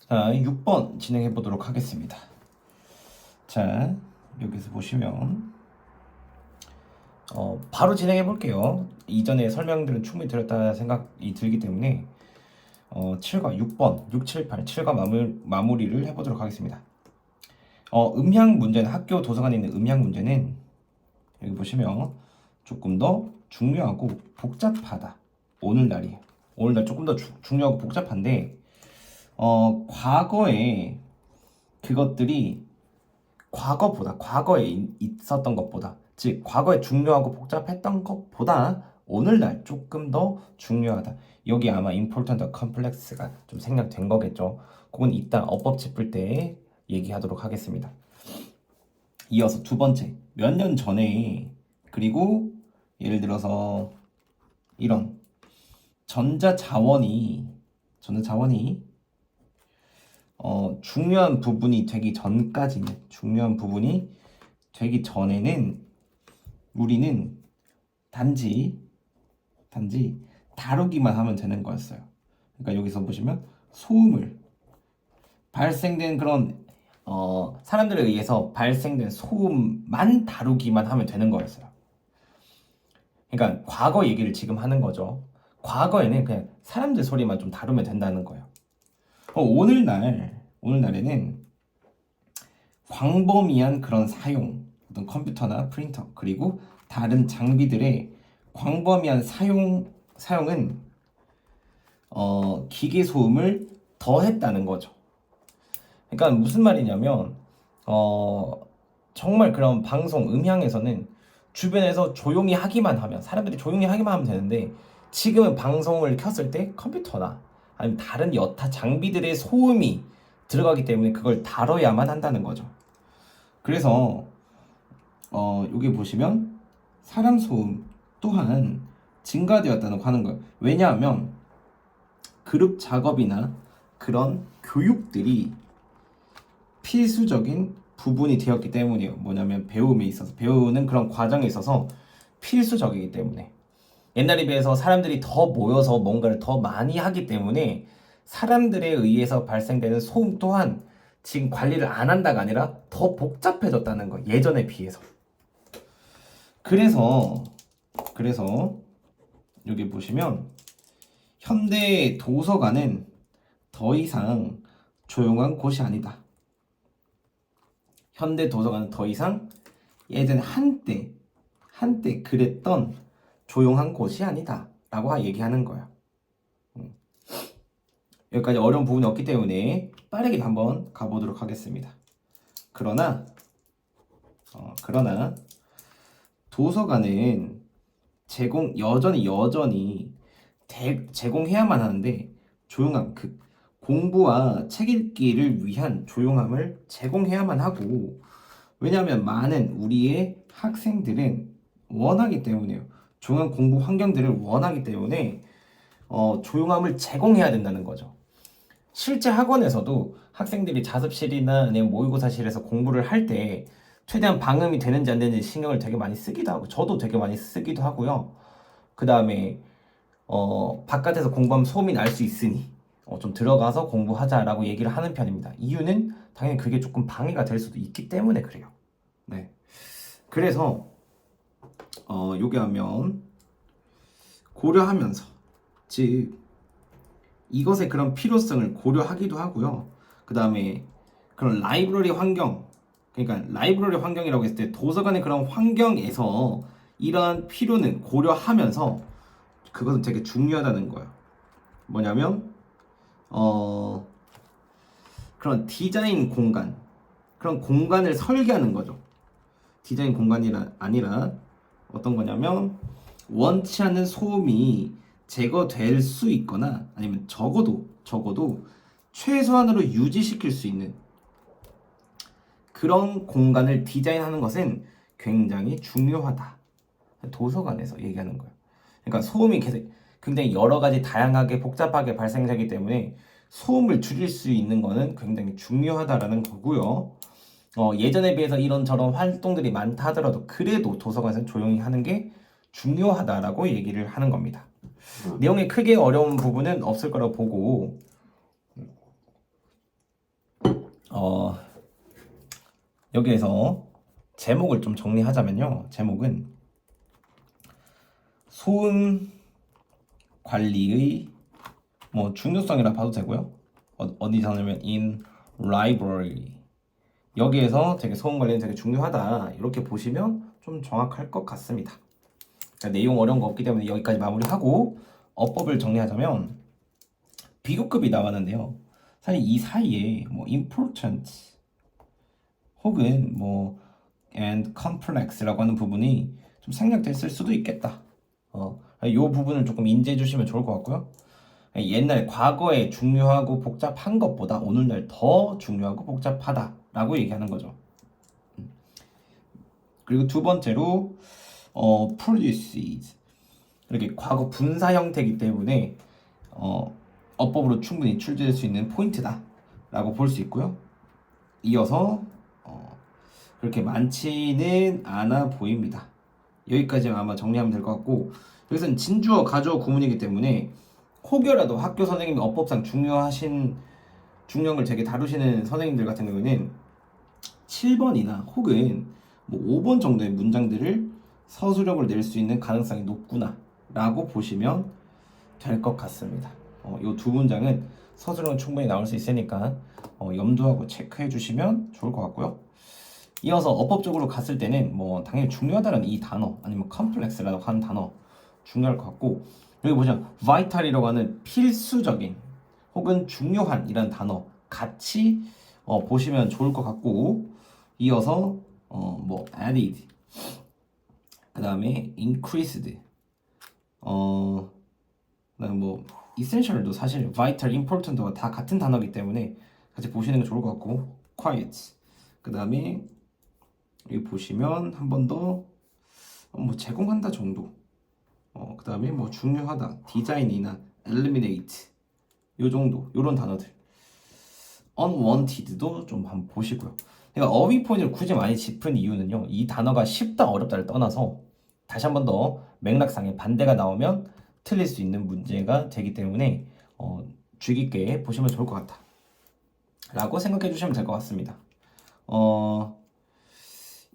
자, 6번 진행해 보도록 하겠습니다. 자, 여기서 보시면 바로 진행해 볼게요. 이전에 설명들은 충분히 드렸다 생각이 들기 때문에 7과 6번, 6, 7, 8, 7과 마무리를 해보도록 하겠습니다. 음향 문제는 학교 도서관에 있는 음향 문제는 여기 보시면 조금 더 중요하고 복잡하다. 오늘날이에요. 오늘날 조금 더 중요하고 복잡한데 과거에 그것들이 과거에 있었던 것보다, 즉 과거에 중요하고 복잡했던 것보다 오늘날 조금 더 중요하다. 여기 아마 important complex가 좀 생략된 거겠죠. 그건 이따 어법 짚을 때 얘기하도록 하겠습니다. 이어서 두 번째, 몇 년 전에, 그리고 예를 들어서 이런 전자자원이 중요한 부분이 되기 전에는 우리는 단지 다루기만 하면 되는 거였어요. 그러니까 여기서 보시면 소음을 발생된 그런 사람들에 의해서 발생된 소음만 다루기만 하면 되는 거였어요. 그러니까 과거 얘기를 지금 하는 거죠. 과거에는 그냥 사람들 소리만 좀 다루면 된다는 거예요. 오늘날에는 광범위한 그런 어떤 컴퓨터나 프린터, 그리고 다른 장비들의 광범위한 사용은 기계 소음을 더했다는 거죠. 그러니까 무슨 말이냐면 정말 그런 방송 음향에서는 주변에서 사람들이 조용히 하기만 하면 되는데, 지금은 방송을 켰을 때 컴퓨터나 아니면 다른 여타 장비들의 소음이 들어가기 때문에 그걸 다뤄야만 한다는 거죠. 그래서 여기 보시면 사람 소음 또한 증가되었다고 하는 거예요. 왜냐하면 그룹 작업이나 그런 교육들이 필수적인 부분이 되었기 때문이에요. 뭐냐면 배우는 그런 과정에 있어서 필수적이기 때문에. 옛날에 비해서 사람들이 더 모여서 뭔가를 더 많이 하기 때문에 사람들에 의해서 발생되는 소음 또한 지금 관리를 안 한다가 아니라 더 복잡해졌다는 거, 예전에 비해서. 그래서 여기 보시면 현대 도서관은 더 이상 조용한 곳이 아니다. 현대 도서관은 더 이상 예전 한때 그랬던 조용한 곳이 아니다 라고 얘기하는 거야. 여기까지 어려운 부분이 없기 때문에 빠르게 한번 가보도록 하겠습니다. 그러나 도서관은 여전히 제공해야만 하는데, 조용함, 공부와 책 읽기를 위한 조용함을 제공해야만 하고, 왜냐하면 많은 우리의 학생들은 원하기 때문에요. 조용한 공부 환경들을 원하기 때문에 조용함을 제공해야 된다는 거죠. 실제 학원에서도 학생들이 자습실이나 아니면 모의고사실에서 공부를 할 때 최대한 방음이 되는지 안 되는지 신경을 되게 많이 쓰기도 하고, 저도 되게 많이 쓰기도 하고요. 그 다음에 바깥에서 공부하면 소음이 날 수 있으니 좀 들어가서 공부하자라고 얘기를 하는 편입니다. 이유는 당연히 그게 조금 방해가 될 수도 있기 때문에 그래요. 네. 그래서 요게 하면 고려하면서, 즉 이것의 그런 필요성을 고려하기도 하고요. 그 다음에 그런 라이브러리 환경이라고 했을 때 도서관의 그런 환경에서 이러한 필요는 고려하면서 그것은 되게 중요하다는 거예요. 뭐냐면 그런 디자인 공간, 그런 공간을 설계하는 거죠. 디자인 공간이 아니라 어떤 거냐면 원치 않는 소음이 제거될 수 있거나 아니면 적어도 최소한으로 유지시킬 수 있는 그런 공간을 디자인하는 것은 굉장히 중요하다. 도서관에서 얘기하는 거예요. 그러니까 소음이 굉장히 여러 가지 다양하게 복잡하게 발생되기 때문에 소음을 줄일 수 있는 거는 굉장히 중요하다라는 거고요. 예전에 비해서 이런저런 활동들이 많다 하더라도 그래도 도서관에서는 조용히 하는 게 중요하다라고 얘기를 하는 겁니다. 내용에 크게 어려운 부분은 없을 거라고 보고, 어, 여기에서 제목을 좀 정리하자면요. 제목은 소음 관리의 뭐 중요성이라 봐도 되고요. 어디서냐면 in library. 여기에서 되게 소음 관리는 되게 중요하다. 이렇게 보시면 좀 정확할 것 같습니다. 자, 내용 어려운 거 없기 때문에 여기까지 마무리하고 어법을 정리하자면 비교급이 나왔는데요. 사실 이 사이에 뭐 important 혹은 뭐 and complex라고 하는 부분이 좀 생략됐을 수도 있겠다. 이 부분을 조금 인지해 주시면 좋을 것 같고요. 옛날 과거에 중요하고 복잡한 것보다 오늘날 더 중요하고 복잡하다라고 얘기하는 거죠. 그리고 두 번째로 produces 이렇게 과거 분사 형태이기 때문에 어법으로 충분히 출제될 수 있는 포인트다라고 볼 수 있고요. 이어서 그렇게 많지는 않아 보입니다. 여기까지 아마 정리하면 될 것 같고 여기서는 진주어, 가주어 구문이기 때문에 혹여라도 학교 선생님이 어법상 중요한 걸 되게 다루시는 선생님들 같은 경우에는 7번이나 혹은 뭐 5번 정도의 문장들을 서술형으로 낼 수 있는 가능성이 높구나 라고 보시면 될 것 같습니다. 이 두 문장은 서술형은 충분히 나올 수 있으니까 염두하고 체크해 주시면 좋을 것 같고요. 이어서 어법적으로 갔을 때는 뭐 당연히 중요하다는 이 단어 아니면 complex라고 하는 단어 중요할 것 같고 여기 보시면 vital이라고 하는 필수적인 혹은 중요한 이란 단어 같이 보시면 좋을 것 같고 이어서 뭐 added 그 다음에 increased 그다음에 뭐 essential도 사실 vital, important가 다 같은 단어이기 때문에 같이 보시는 게 좋을 것 같고 quiet 그 다음에 여기 보시면 한 번 더 뭐 제공한다 정도 그 다음에 뭐 중요하다 디자인이나 eliminate 요 정도 요런 단어들 unwanted도 좀 한번 보시고요. 그러니까 어휘 포인트를 굳이 많이 짚은 이유는요. 이 단어가 쉽다 어렵다를 떠나서 다시 한 번 더 맥락상의 반대가 나오면 틀릴 수 있는 문제가 되기 때문에 주의 깊게 보시면 좋을 것 같다 라고 생각해 주시면 될 것 같습니다.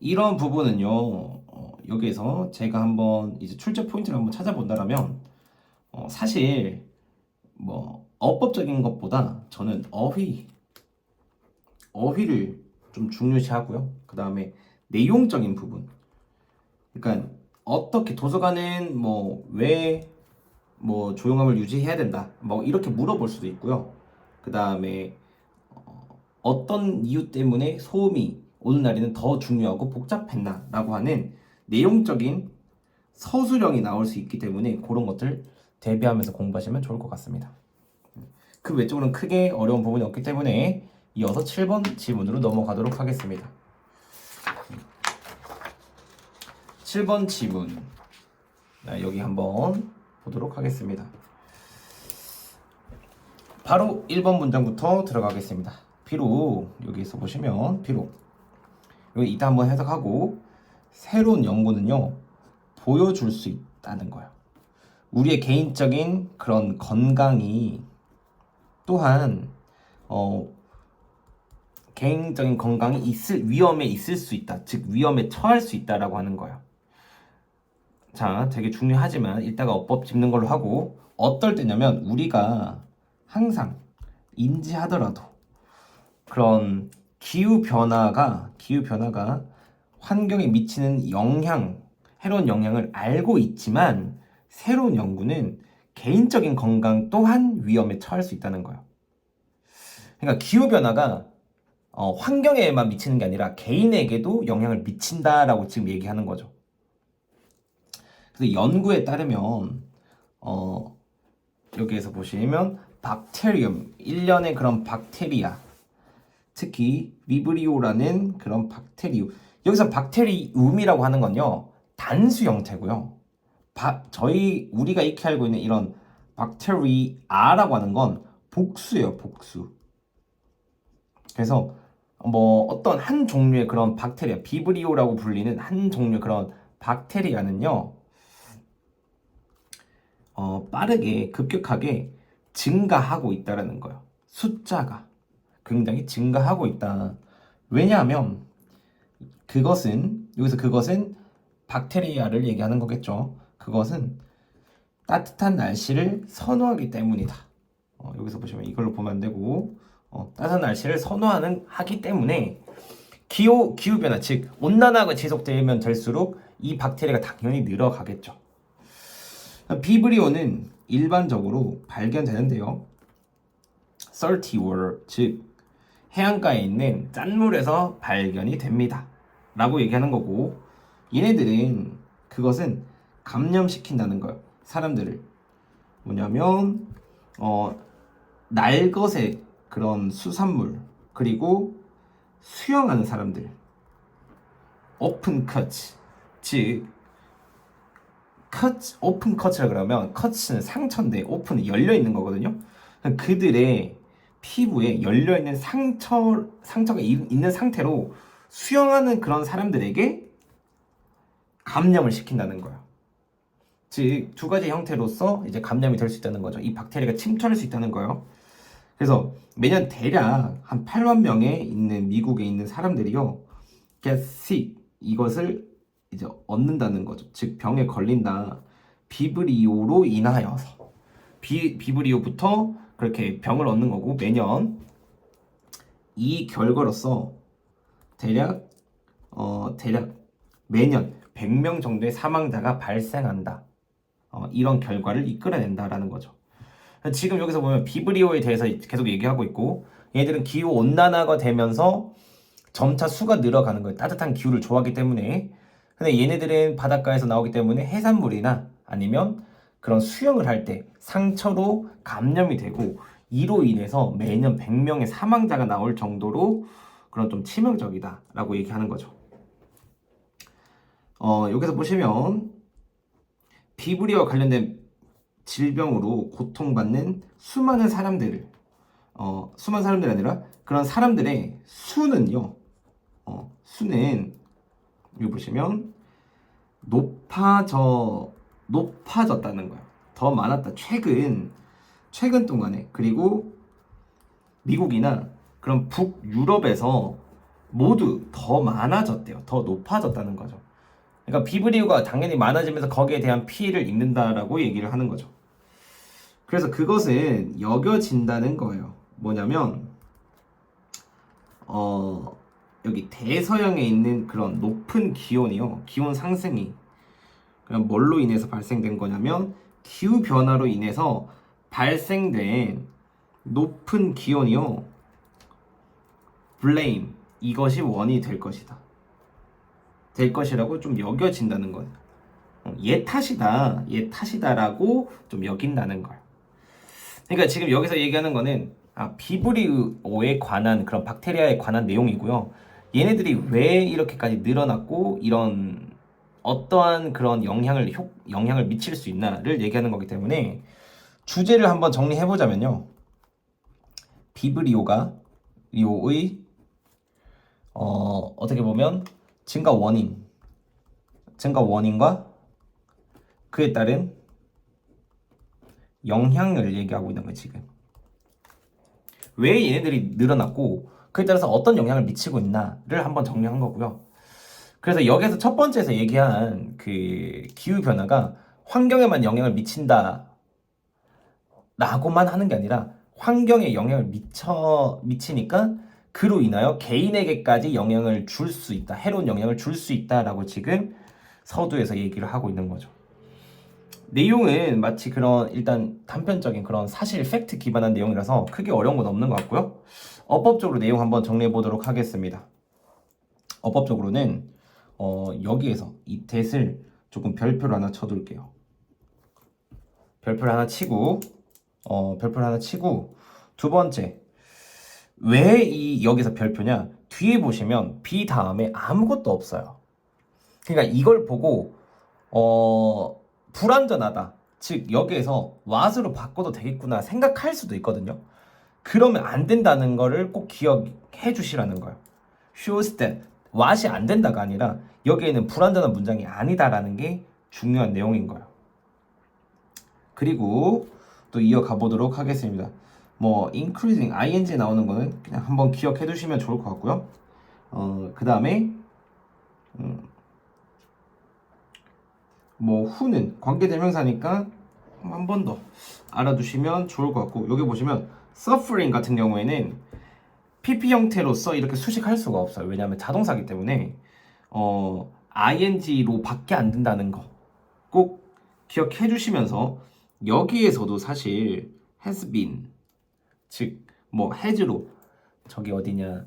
이런 부분은요 여기에서 제가 한번 이제 출제 포인트를 한번 찾아본다라면 사실 뭐 어법적인 것보다 저는 어휘를 좀 중요시하고요. 그 다음에 내용적인 부분. 그러니까 어떻게 도서관은 뭐 왜 뭐 조용함을 유지해야 된다. 뭐 이렇게 물어볼 수도 있고요. 그 다음에 어떤 이유 때문에 소음이 오늘날에는 더 중요하고 복잡했나라고 하는 내용적인 서술형이 나올 수 있기 때문에 그런 것들 대비하면서 공부하시면 좋을 것 같습니다. 그 외적으로는 크게 어려운 부분이 없기 때문에 이어서 7번 지문으로 넘어가도록 하겠습니다. 7번 지문 여기 한번 보도록 하겠습니다. 바로 1번 문장부터 들어가겠습니다. 비록 여기서 보시면 비록 여기 이따 한번 해석하고 새로운 연구는요 보여줄 수 있다는 거예요. 우리의 개인적인 그런 건강이 또한 개인적인 건강이 위험에 있을 수 있다. 즉 위험에 처할 수 있다라고 하는 거예요. 자, 되게 중요하지만 이따가 어법 짚는 걸로 하고 어떨 때냐면 우리가 항상 인지하더라도 그런 기후 변화가 환경에 미치는 해로운 영향을 알고 있지만 새로운 연구는 개인적인 건강 또한 위험에 처할 수 있다는 거예요. 그러니까 기후 변화가 환경에만 미치는 게 아니라 개인에게도 영향을 미친다라고 지금 얘기하는 거죠. 그래서 연구에 따르면 여기에서 보시면 박테리움, 일련의 그런 박테리아, 특히 비브리오라는 그런 박테리움. 여기서 박테리움이라고 하는 건요 단수 형태고요. 우리가 익히 알고 있는 이런 박테리아라고 하는 건 복수예요, 복수. 그래서 뭐 어떤 한 종류의 그런 박테리아, 비브리오라고 불리는 한 종류의 그런 박테리아는요 빠르게 급격하게 증가하고 있다라는 거예요. 숫자가. 굉장히 증가하고 있다. 왜냐하면 그것은 박테리아를 얘기하는 거겠죠. 그것은 따뜻한 날씨를 선호하기 때문이다. 여기서 보시면 이걸로 보면 안 되고 따뜻한 날씨를 하기 때문에 기후 변화, 즉 온난화가 지속되면 될수록 이 박테리아가 당연히 늘어가겠죠. 비브리오는 일반적으로 발견되는데요. saltwater, 즉 해안가에 있는 짠물에서 발견이 됩니다. 라고 얘기하는 거고, 얘네들은 그것은 감염시킨다는 거예요. 사람들을. 뭐냐면 날것의 그런 수산물, 그리고 수영하는 사람들, 오픈 커츠, 즉 오픈 커츠라 그러면 커츠는 상처인데 오픈은 열려 있는 거거든요. 그들의 피부에 열려 있는 상처가 있는 상태로 수영하는 그런 사람들에게 감염을 시킨다는 거예요. 즉 두 가지 형태로서 이제 감염이 될 수 있다는 거죠. 이 박테리아가 침투할 수 있다는 거예요. 그래서 매년 대략 한 8만 명에 있는 미국에 있는 사람들이요, get sick, 이것을 이제 얻는다는 거죠. 즉 병에 걸린다. 비브리오로 인하여서 비브리오부터 그렇게 병을 얻는 거고, 매년 이 결과로서 대략 매년 100명 정도의 사망자가 발생한다. 이런 결과를 이끌어낸다라는 거죠. 지금 여기서 보면 비브리오에 대해서 계속 얘기하고 있고, 얘들은 기후 온난화가 되면서 점차 수가 늘어가는 거예요. 따뜻한 기후를 좋아하기 때문에. 근데 얘네들은 바닷가에서 나오기 때문에 해산물이나 아니면 그런 수영을 할 때 상처로 감염이 되고, 이로 인해서 매년 100명의 사망자가 나올 정도로 그런 좀 치명적이다라고 얘기하는 거죠. 여기서 보시면 비브리오와 관련된 질병으로 고통받는 수많은 사람들이 아니라 그런 사람들의 수는요, 수는 여기 보시면 높아졌다는 거예요. 더 많았다. 최근 동안에. 그리고 미국이나 그런 북유럽에서 모두 더 많아졌대요. 더 높아졌다는 거죠. 그러니까 비브리오가 당연히 많아지면서 거기에 대한 피해를 입는다라고 얘기를 하는 거죠. 그래서 그것은 여겨진다는 거예요. 뭐냐면 여기 대서양에 있는 그런 높은 기온이요, 기온 상승이 그럼 뭘로 인해서 발생된 거냐면 기후 변화로 인해서 발생된 높은 기온이요, blame, 이것이 원인이 될 것이라고 좀 여겨진다는 거예요. 얘 탓이다라고 좀 여긴다는 거예요. 그러니까 지금 여기서 얘기하는 거는 비브리오에 관한 그런 박테리아에 관한 내용이고요. 얘네들이 왜 이렇게까지 늘어났고 이런 어떠한 그런 영향을 미칠 수 있나를 얘기하는 거기 때문에, 주제를 한번 정리해보자면요, 비브리오의 어떻게 보면 증가 원인과 그에 따른 영향을 얘기하고 있는 거예요. 지금 왜 얘네들이 늘어났고 그에 따라서 어떤 영향을 미치고 있나를 한번 정리한 거고요. 그래서 여기서 첫 번째에서 얘기한 그 기후 변화가 환경에만 영향을 미친다 라고만 하는 게 아니라 환경에 영향을 미치니까 그로 인하여 개인에게까지 영향을 줄 수 있다, 해로운 영향을 줄 수 있다라고 지금 서두에서 얘기를 하고 있는 거죠. 내용은 마치 그런 일단 단편적인 그런 사실 팩트 기반한 내용이라서 크게 어려운 건 없는 것 같고요. 어법적으로 내용 한번 정리해 보도록 하겠습니다. 어법적으로는 여기에서 이 that을 조금 별표를 하나 쳐둘게요. 별표를 하나 치고 두 번째, 왜 여기서 별표냐? 뒤에 보시면 B 다음에 아무것도 없어요. 그러니까 이걸 보고 불완전하다, 즉 여기에서 what으로 바꿔도 되겠구나 생각할 수도 있거든요. 그러면 안 된다는 거를 꼭 기억해 주시라는 거예요. shows that what이 안 된다가 아니라 여기에는 불완전한 문장이 아니다라는 게 중요한 내용인 거예요. 그리고 또 이어가 보도록 하겠습니다. 뭐 increasing ing 나오는 거는 그냥 한번 기억해 두시면 좋을 것 같고요. 그 다음에 뭐 who는 관계대명사니까 한 번 더 알아두시면 좋을 것 같고, 여기 보시면 suffering 같은 경우에는 PP 형태로서 이렇게 수식할 수가 없어요. 왜냐하면 자동사기 때문에 ing로 밖에 안 된다는 거 꼭 기억해 주시면서, 여기에서도 사실 has been, 즉 뭐 has로 저기 어디냐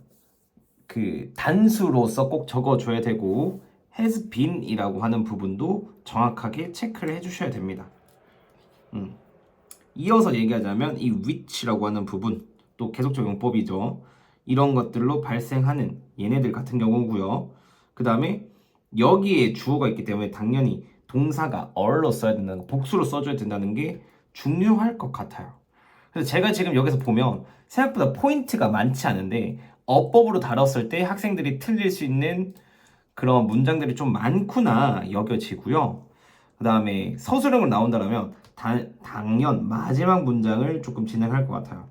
그 단수로서 꼭 적어줘야 되고, has been이라고 하는 부분도 정확하게 체크를 해주셔야 됩니다. 이어서 얘기하자면 이 which라고 하는 부분, 또 계속적 용법이죠. 이런 것들로 발생하는 얘네들 같은 경우고요. 그 다음에 여기에 주어가 있기 때문에 당연히 동사가 or로 써야 된다는 거, 복수로 써줘야 된다는 게 중요할 것 같아요. 그래서 제가 지금 여기서 보면 생각보다 포인트가 많지 않은데 어법으로 다뤘을 때 학생들이 틀릴 수 있는 그런 문장들이 좀 많구나 여겨지고요. 그 다음에 서술형으로 나온다면 당연 마지막 문장을 조금 진행할 것 같아요.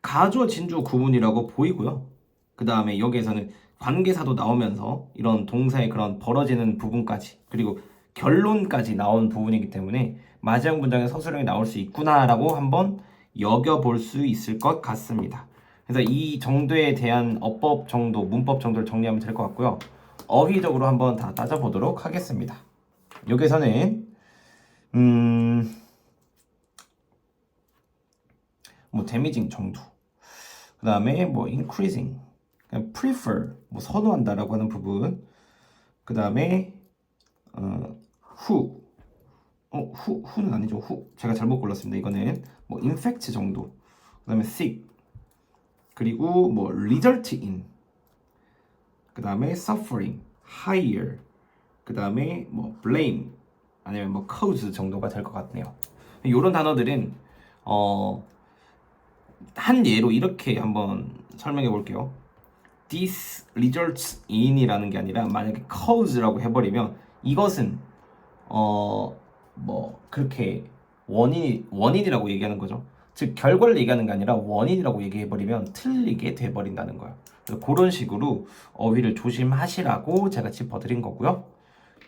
가주어 진주어 구문이라고 보이고요. 그 다음에 여기에서는 관계사도 나오면서 이런 동사의 그런 벌어지는 부분까지, 그리고 결론까지 나온 부분이기 때문에 마지막 문장에 서술형이 나올 수 있구나라고 한번 여겨볼 수 있을 것 같습니다. 그래서 이 정도에 대한 어법 정도, 문법 정도를 정리하면 될 것 같고요. 어휘적으로 한번 다 따져보도록 하겠습니다. 여기서는 뭐 damaging 정도, 그 다음에 뭐 increasing, prefer 뭐 선호한다라고 하는 부분, 그 다음에 who는 아니죠. who 제가 잘못 골랐습니다. 이거는 뭐 infect 정도, 그 다음에 sick, 그리고 뭐 result in, 그 다음에 suffering, higher, 그 다음에 뭐 blame 아니면 뭐 cause 정도가 될 것 같네요. 이런 단어들은 한 예로 이렇게 한번 설명해 볼게요. This results in이라는 게 아니라 만약에 cause라고 해버리면 이것은 뭐 그렇게 원인이라고 얘기하는 거죠. 즉 결과를 얘기하는 게 아니라 원인이라고 얘기해버리면 틀리게 돼버린다는 거예요. 그래서 그런 식으로 어휘를 조심하시라고 제가 짚어드린 거고요.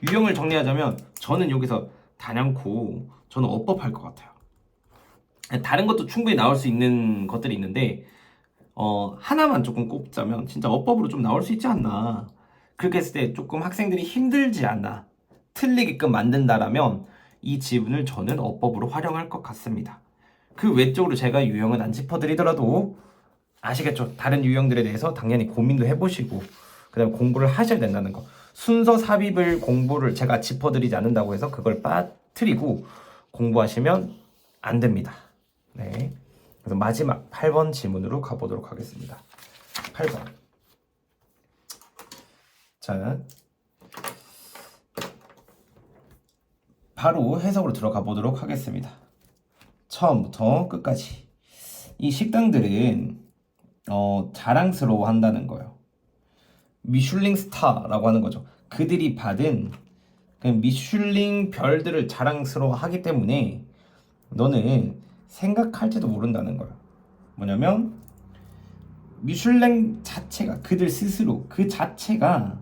유형을 정리하자면 저는 여기서 단연코 저는 어법할 것 같아요. 다른 것도 충분히 나올 수 있는 것들이 있는데 하나만 조금 꼽자면 진짜 어법으로 좀 나올 수 있지 않나. 그렇게 했을 때 조금 학생들이 힘들지 않나, 틀리게끔 만든다라면 이 지문을 저는 어법으로 활용할 것 같습니다. 그 외적으로 제가 유형은 안 짚어드리더라도 아시겠죠? 다른 유형들에 대해서 당연히 고민도 해보시고 그 다음에 공부를 하셔야 된다는 거. 순서 삽입을 공부를 제가 짚어드리지 않는다고 해서 그걸 빠뜨리고 공부하시면 안 됩니다. 네. 그래서 마지막 8번 지문으로 가보도록 하겠습니다. 8번. 자, 바로 해석으로 들어가 보도록 하겠습니다. 처음부터 끝까지. 이 식당들은 자랑스러워 한다는 거예요. 미슐랭 스타라고 하는 거죠. 그들이 받은 미슐랭 별들을 자랑스러워 하기 때문에 너는 생각할지도 모른다는 거예요. 뭐냐면 미슐랭 자체가, 그들 스스로 그 자체가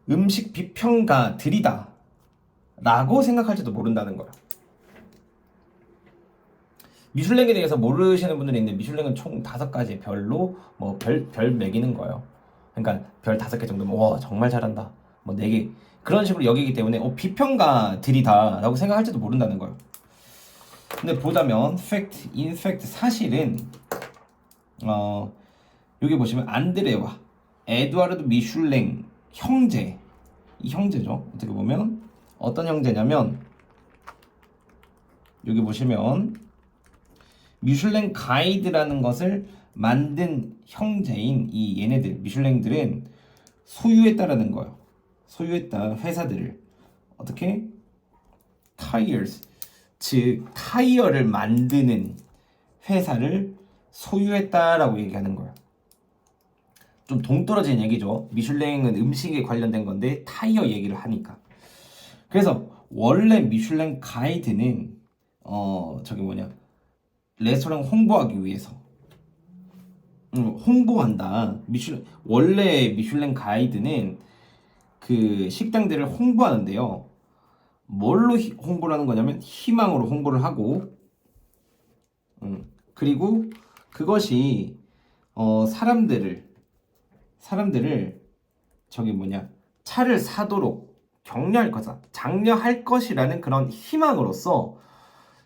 음식 비평가들이다 라고 생각할지도 모른다는 거예요. 미슐랭에 대해서 모르시는 분들이 있는데 미슐랭은 총 5가지 별로 뭐 별 매기는 거예요. 그러니까 별 5개 정도면 와 정말 잘한다, 뭐 4개 그런 식으로 여기기 때문에 비평가들이다 라고 생각할지도 모른다는 거예요. 근데 보자면 fact, in fact 사실은 여기 보시면 안드레와 에드와르드 미슐랭 형제, 이 형제죠. 어떻게 보면 어떤 형제냐면 여기 보시면 미슐랭 가이드라는 것을 만든 형제인 이 얘네들 미슐랭들은 소유했다라는 거예요. 소유했다, 회사들을. 어떻게? 타이어스, 즉 타이어를 만드는 회사를 소유했다라고 얘기하는 거예요. 좀 동떨어진 얘기죠. 미슐랭은 음식에 관련된 건데 타이어 얘기를 하니까. 그래서 원래 미슐랭 가이드는 저기 뭐냐 레스토랑 홍보하기 위해서 홍보한다. 원래 미슐랭 가이드는 그 식당들을 홍보하는데요. 뭘로 홍보를 하는 거냐면 희망으로 홍보를 하고 그리고 그것이 사람들을 저기 뭐냐 차를 사도록 격려할 거다. 장려할 것이라는 그런 희망으로서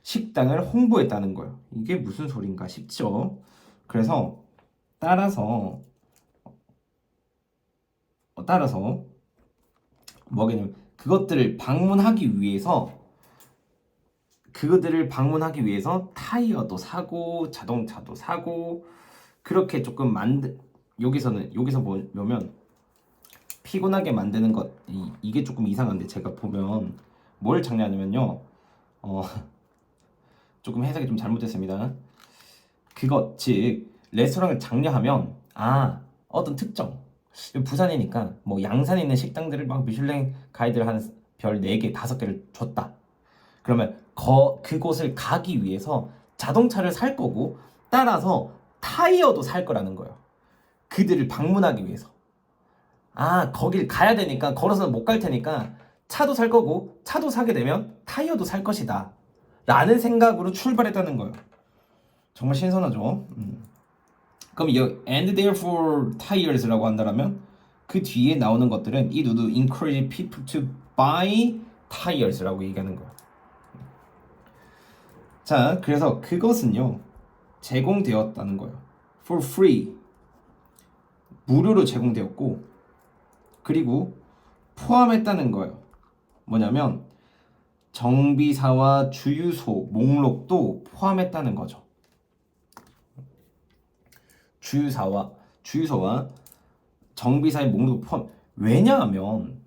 식당을 홍보했다는 거예요. 이게 무슨 소린가 싶죠. 그래서 따라서 뭐겠냐면 그것들을 방문하기 위해서 타이어도 사고 자동차도 사고 그렇게 조금 여기서 보면 피곤하게 만드는 것 이게 조금 이상한데 제가 보면 뭘 장려하냐면요 조금 해석이 좀 잘못됐습니다. 그것 즉 레스토랑을 장려하면 어떤 특정 부산이니까 뭐 양산에 있는 식당들을 막 미슐랭 가이드를 한 별 4개, 5개를 줬다. 그러면 그곳을 가기 위해서 자동차를 살 거고 따라서 타이어도 살 거라는 거예요. 그들을 방문하기 위해서. 거길 가야 되니까 걸어서는 못 갈 테니까 차도 살 거고 차도 사게 되면 타이어도 살 것이다. 라는 생각으로 출발했다는 거예요. 정말 신선하죠. 그럼 이 and therefore tires라고 한다면 그 뒤에 나오는 것들은 이 누드 encourage people to buy tires라고 얘기하는 거예요. 자, 그래서 그것은요 제공되었다는 거예요. for free 무료로 제공되었고 그리고 포함했다는 거예요. 뭐냐면 정비사와 주유소 목록도 포함했다는 거죠. 주유소와 정비사의 목록도 포함. 왜냐하면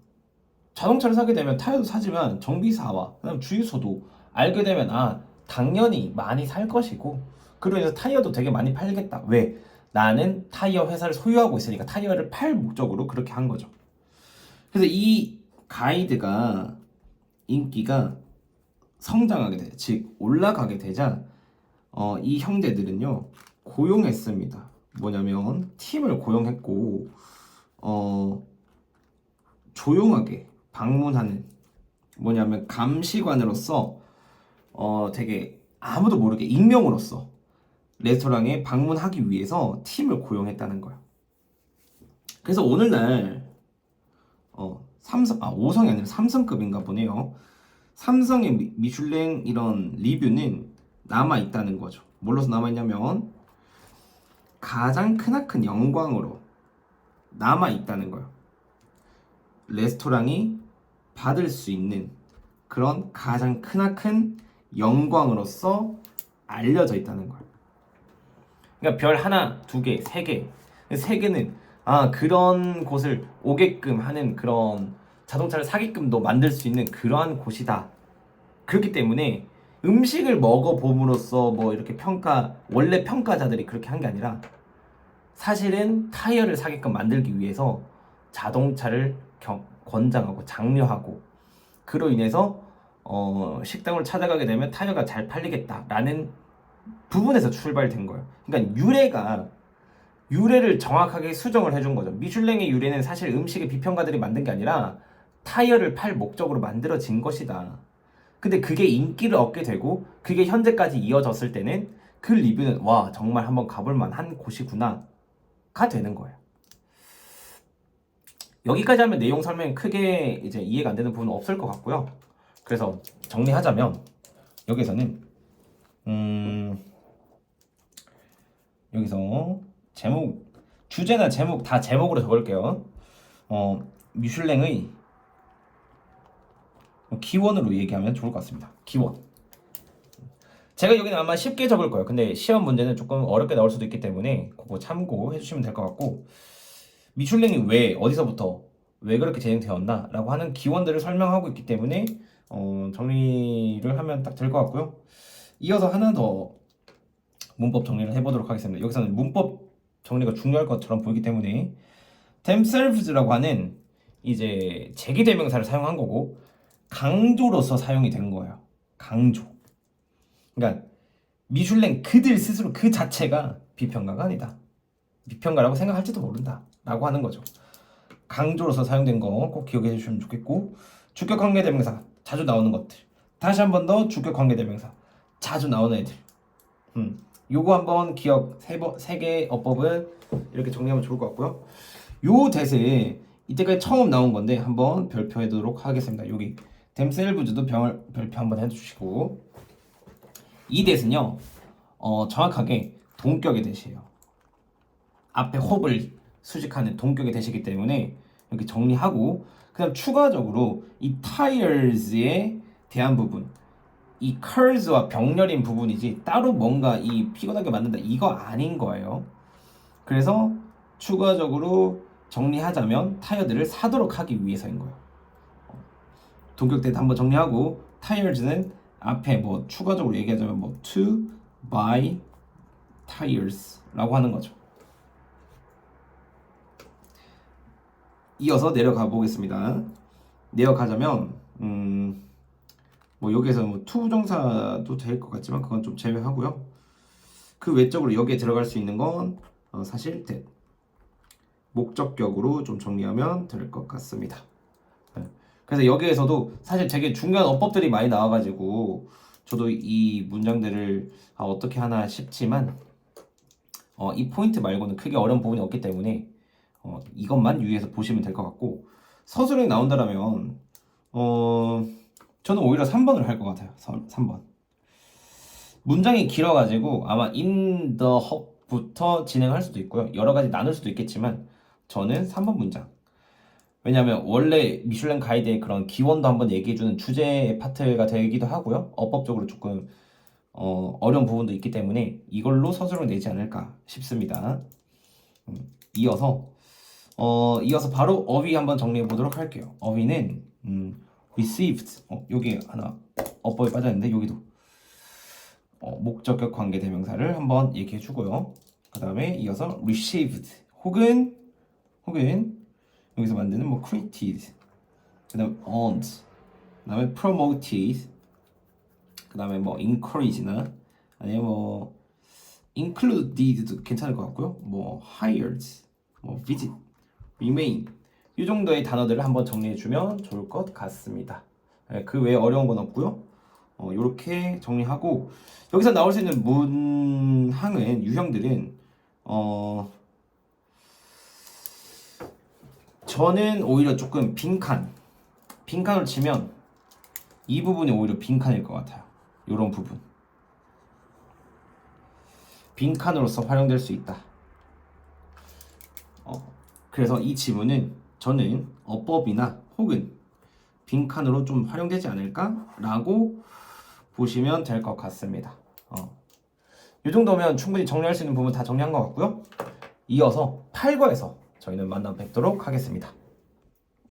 자동차를 사게 되면 타이어도 사지만 정비사와 그다음 주유소도 알게 되면 당연히 많이 살 것이고 그로 인해서 타이어도 되게 많이 팔겠다. 왜? 나는 타이어 회사를 소유하고 있으니까 타이어를 팔 목적으로 그렇게 한 거죠. 그래서 이 가이드가 인기가 성장하게 돼, 즉 올라가게 되자 이 형제들은요 고용했습니다. 뭐냐면 팀을 고용했고 조용하게 방문하는 뭐냐면 감시관으로서 되게 아무도 모르게 익명으로서 레스토랑에 방문하기 위해서 팀을 고용했다는 거야. 그래서 오늘날 5성이 아니라 3성급인가 보네요. 삼성의 미슐랭 이런 리뷰는 남아있다는 거죠. 뭘로서 남아있냐면 가장 크나큰 영광으로 남아있다는 거예요. 레스토랑이 받을 수 있는 그런 가장 크나큰 영광으로서 알려져 있다는 거예요. 그러니까 별 하나, 2개, 3개 3개는 그런 곳을 오게끔 하는 그런 자동차를 사게끔도 만들 수 있는 그러한 곳이다. 그렇기 때문에 음식을 먹어봄으로써 뭐 이렇게 원래 평가자들이 그렇게 한 게 아니라 사실은 타이어를 사게끔 만들기 위해서 자동차를 권장하고 장려하고 그로 인해서 식당을 찾아가게 되면 타이어가 잘 팔리겠다라는 부분에서 출발된 거예요. 그러니까 유래를 정확하게 수정을 해준 거죠. 미슐랭의 유래는 사실 음식의 비평가들이 만든 게 아니라 타이어를 팔 목적으로 만들어진 것이다. 근데 그게 인기를 얻게 되고 그게 현재까지 이어졌을 때는 그 리뷰는 와 정말 한번 가볼 만한 곳이구나 가 되는 거예요. 여기까지 하면 내용 설명이 크게 이제 이해가 안 되는 부분은 없을 것 같고요. 그래서 정리하자면 여기서는 여기서 주제나 제목 다 제목으로 적을게요. 미슐랭의 기원으로 얘기하면 좋을 것 같습니다. 기원. 제가 여기는 아마 쉽게 적을 거예요. 근데 시험 문제는 조금 어렵게 나올 수도 있기 때문에 그거 참고해 주시면 될 것 같고 미슐랭이 왜 어디서부터 왜 그렇게 진행되었나 라고 하는 기원들을 설명하고 있기 때문에 정리를 하면 딱 될 것 같고요. 이어서 하나 더 문법 정리를 해보도록 하겠습니다. 여기서는 문법 정리가 중요할 것처럼 보이기 때문에 themselves라고 하는 이제 제기대명사를 사용한 거고 강조로서 사용이 된 거예요. 강조. 그러니까 미슐랭 그들 스스로 그 자체가 비평가가 아니다. 비평가라고 생각할지도 모른다 라고 하는 거죠. 강조로서 사용된 거 꼭 기억해 주시면 좋겠고, 주격 관계대명사 자주 나오는 것들, 다시 한 번 더 주격 관계대명사 자주 나오는 애들, 요거 한번 기억, 세 개 어법은 이렇게 정리하면 좋을 것 같고요. 요 대세 이때까지 처음 나온 건데 한번 별표해두도록 하겠습니다. 여기 댐셀브즈도 별표 한번 해주시고, 이 대세는요 정확하게 동격의 대시예요. 앞에 홉을 수식하는 동격의 대시이기 때문에 이렇게 정리하고, 그 다음 추가적으로 이 tires에 대한 부분, 이 curse와 병렬인 부분이지 따로 뭔가 이 피곤하게 만든다 이거 아닌 거예요. 그래서 추가적으로 정리하자면 타이어들을 사도록 하기 위해서인 거예요. 동격 때 한번 정리하고, tires는 앞에 뭐 추가적으로 얘기하자면 뭐 to buy tires 라고 하는 거죠. 이어서 내려가 보겠습니다. 내려가자면 뭐 여기에서 뭐 to 정사도 될 것 같지만 그건 좀 제외하고요. 그 외적으로 여기에 들어갈 수 있는 건 사실 that, 목적격으로 좀 정리하면 될 것 같습니다. 그래서 여기에서도 사실 되게 중요한 어법들이 많이 나와가지고 저도 이 문장들을 어떻게 하나 싶지만 이 포인트 말고는 크게 어려운 부분이 없기 때문에 이것만 유의해서 보시면 될 것 같고, 서술형이 나온다라면 저는 오히려 3번을 할 것 같아요. 3번. 문장이 길어가지고 아마 in the hub부터 진행할 수도 있고요. 여러 가지 나눌 수도 있겠지만 저는 3번 문장. 왜냐하면 원래 미슐랭 가이드의 그런 기원도 한번 얘기해주는 주제 파트가 되기도 하고요. 어법적으로 조금 어려운 부분도 있기 때문에 이걸로 서술을 내지 않을까 싶습니다. 이어서 바로 어휘 한번 정리해 보도록 할게요. 어휘는 received, 여기 하나 어법에 빠졌는데 여기도 목적격 관계 대명사를 한번 얘기해 주고요. 그 다음에 이어서 received 혹은 여기서 만드는 뭐 created, 그 다음에 earned, 그 다음에 promoted, 그 다음에 뭐 encourage나 아니면 뭐 included도 괜찮을 것 같고요. 뭐 hired, 뭐 visit, remain, 이 정도의 단어들을 한번 정리해주면 좋을 것 같습니다. 그 외에 어려운 건 없고요. 이렇게 정리하고, 여기서 나올 수 있는 문항은 유형들은 저는 오히려 조금 빈칸을 치면 이 부분이 오히려 빈칸일 것 같아요. 이런 부분 빈칸으로서 활용될 수 있다. 그래서 이 지문은 저는 어법이나 혹은 빈칸으로 좀 활용되지 않을까라고 보시면 될 것 같습니다. 이 정도면 충분히 정리할 수 있는 부분 다 정리한 것 같고요. 이어서 8과에서 저희는 만나 뵙도록 하겠습니다.